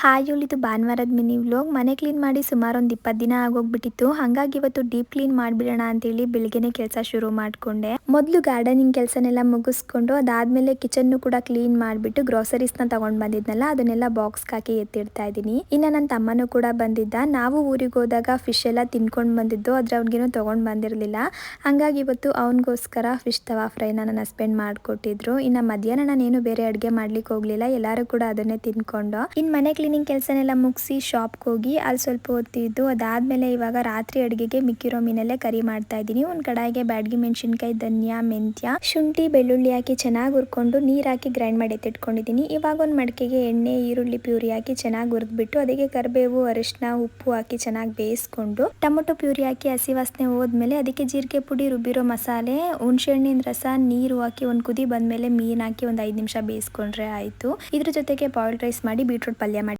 Hi ಇದು ಭಾನುವಾರದ mini vlog. ಮನೆ ಕ್ಲೀನ್ ಮಾಡಿ ಸುಮಾರು ಒಂದು 20 ದಿನ ಆಗೋಗ್ಬಿಟ್ಟಿತ್ತು. ಹಾಗಾಗಿ ಇವತ್ತು ಡೀಪ್ ಕ್ಲೀನ್ ಮಾಡಿಬಿಡೋಣ ಅಂತೇಳಿ ಬೆಳಿಗ್ಗೆನೆ ಕೆಲಸ ಶುರು ಮಾಡಿಕೊಂಡೆ. ಮೊದಲು ಗಾರ್ಡನಿಂಗ್ ಕೆಲಸನೆಲ್ಲ ಮುಗಿಸ್ಕೊಂಡು ಅದಾದ್ಮೇಲೆ ಕಿಚನ್ನು ಕೂಡ ಕ್ಲೀನ್ ಮಾಡಿಬಿಟ್ಟು ಗ್ರೋಸರೀಸ್ನ ತಗೊಂಡು ಬಂದಿದ್ನಲ್ಲ ಅದನ್ನೆಲ್ಲ ಬಾಕ್ಸ್ಗೆ ಹಾಕಿ ಎತ್ತಿಡ್ತಾ ಇದ್ದೀನಿ. ಇನ್ನು ನನ್ನ ತಮ್ಮನೂ ಕೂಡ ಬಂದಿದ್ದ. ನಾವು ಊರಿಗೆ ಹೋದಾಗ ಫಿಶ್ ಎಲ್ಲ ತಿನ್ಕೊಂಡು ಬಂದಿದ್ದು, ಆದರೆ ಅವ್ನಿಗೇನು ತೊಗೊಂಡು ಬಂದಿರಲಿಲ್ಲ. ಹಾಗಾಗಿ ಇವತ್ತು ಅವನಿಗೋಸ್ಕರ ಫಿಶ್ ತವಾ ಫ್ರೈನ ನನ್ನ ಹಸ್ಬೆಂಡ್ ಮಾಡಿಕೊಟ್ಟಿದ್ರು. ಇನ್ನು ಮಧ್ಯಾಹ್ನ ನಾನೇನು ಬೇರೆ ಅಡುಗೆ ಮಾಡ್ಲಿಕ್ಕೆ ಹೋಗಲಿಲ್ಲ, ಎಲ್ಲರೂ ಕೂಡ ಅದನ್ನೇ ತಿನ್ಕೊಂಡು ಇನ್ನು ಮನೆ ಕ್ಲೀನಿಂಗ್ ಕೆಲಸನೆಲ್ಲ ಮುಗಿಸಿ ಶಾಪ್ಗೆ ಹೋಗಿ ಅಲ್ಲಿ ಸ್ವಲ್ಪ ಹೊತ್ತಿದ್ದು ಅದಾದಮೇಲೆ ಇವಾಗ ರಾತ್ರಿ ಅಡುಗೆಗೆ ಮಿಕ್ಕಿರೋ ಮೀನಲ್ಲೇ ಕರಿ ಮಾಡ್ತಾ ಇದ್ದೀನಿ. ಒಂದು ಕಡಾಯಿಗೆ ಬ್ಯಾಡಗಿ ಮೆಣಸಿನ್ಕಾಯಿ, ಧನಿಯಾ, ಮೆಂತ್ಯ, ಶುಂಠಿ, ಬೆಳ್ಳುಳ್ಳಿ ಹಾಕಿ ಚೆನ್ನಾಗಿ ಹುರ್ಕೊಂಡು ನೀರು ಹಾಕಿ ಗ್ರೈಂಡ್ ಮಾಡಿ ಎತ್ತಿಟ್ಕೊಂಡಿದ್ದೀನಿ. ಇವಾಗ ಒಂದು ಮಡಿಕೆಗೆ ಎಣ್ಣೆ, ಈರುಳ್ಳಿ ಪ್ಯೂರಿ ಹಾಕಿ ಚೆನ್ನಾಗಿ ಹುರಿದ್ಬಿಟ್ಟು ಅದಕ್ಕೆ ಕರಿಬೇವು, ಅರಿಶಿನ, ಉಪ್ಪು ಹಾಕಿ ಚೆನ್ನಾಗಿ ಬೇಯಿಸ್ಕೊಂಡು ಟೊಮೊಟೊ ಪ್ಯೂರಿ ಹಾಕಿ ಹಸಿ ವಾಸನೆ ಹೋದ್ಮೇಲೆ ಅದಕ್ಕೆ ಜೀರಿಗೆ ಪುಡಿ, ರುಬ್ಬಿರೋ ಮಸಾಲೆ, ಹುಣಸೆಹಣ್ಣಿನ ರಸ, ನೀರು ಹಾಕಿ ಒಂದು ಕುದಿ ಬಂದಮೇಲೆ ಮೀನು ಹಾಕಿ ಒಂದು 5 ನಿಮಿಷ ಬೇಯಿಸ್ಕೊಂಡ್ರೆ ಆಯಿತು. ಇದ್ರ ಜೊತೆಗೆ ಬಾಯ್ಲ್ಡ್ ರೈಸ್ ಮಾಡಿ ಬೀಟ್ರೂಟ್ ಪಲ್ಯ ಮಾಡಿ